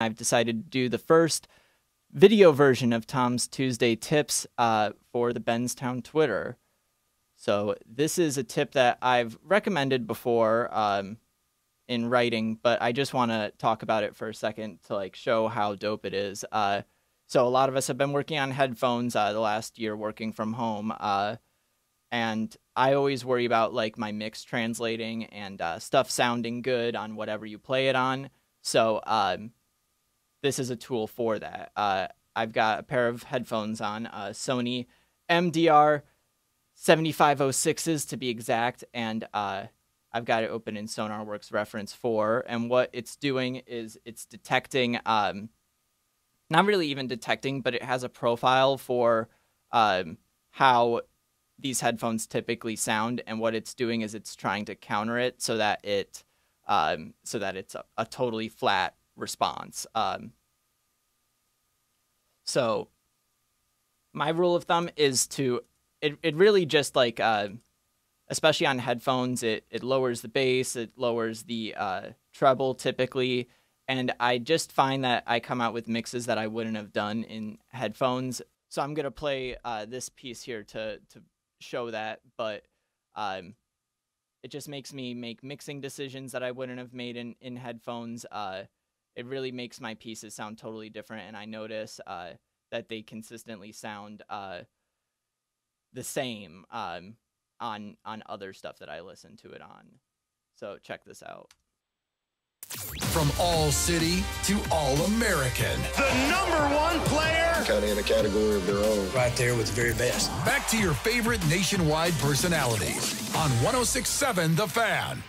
I've decided to do the first video version of Tom's Tuesday tips for the Benztown Twitter. So this is a tip that I've recommended before in writing, but I just want to talk about it for a second to like show how dope it is. So a lot of us have been working on headphones the last year working from home, and I always worry about like my mix translating and stuff sounding good on whatever you play it on. So this is a tool for that. I've got a pair of headphones on, Sony MDR 7506s to be exact, and I've got it open in SonarWorks reference 4, and what it's doing is it's detecting, not really even detecting, but it has a profile for how these headphones typically sound, and what it's doing is it's trying to counter it so that it's a totally flat response. So my rule of thumb is to it really just like especially on headphones, it lowers the bass, it lowers the treble typically, and I just find that I come out with mixes that I wouldn't have done in headphones. So I'm gonna play this piece here to show that, but it just makes me make mixing decisions that I wouldn't have made in headphones. It really makes my pieces sound totally different, and I notice that they consistently sound the same on other stuff that I listen to it on. So check this out. From all city to all American. The #1 player. Kind of in a category of their own. Right there with the very best. Back to your favorite nationwide personalities on 106.7 The Fan.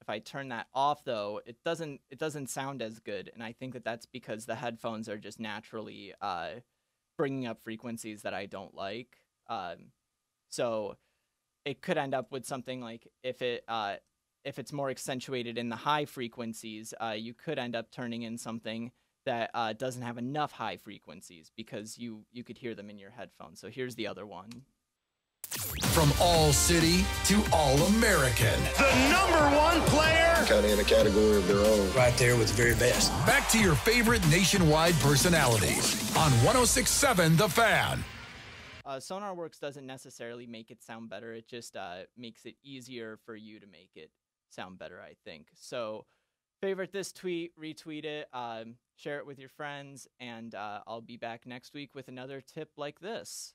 If I turn that off, though, it doesn't sound as good, and I think that that's because the headphones are just naturally bringing up frequencies that I don't like. So it could end up with something like if it's more accentuated in the high frequencies, you could end up turning in something that doesn't have enough high frequencies because you could hear them in your headphones. So here's the other one. From all city to all American. The #1 player. Kind of in a category of their own. Right there with the very best. Back to your favorite nationwide personalities on 106.7 The Fan. SonarWorks doesn't necessarily make it sound better. It just makes it easier for you to make it sound better, I think. So favorite this tweet, retweet it, share it with your friends, and I'll be back next week with another tip like this.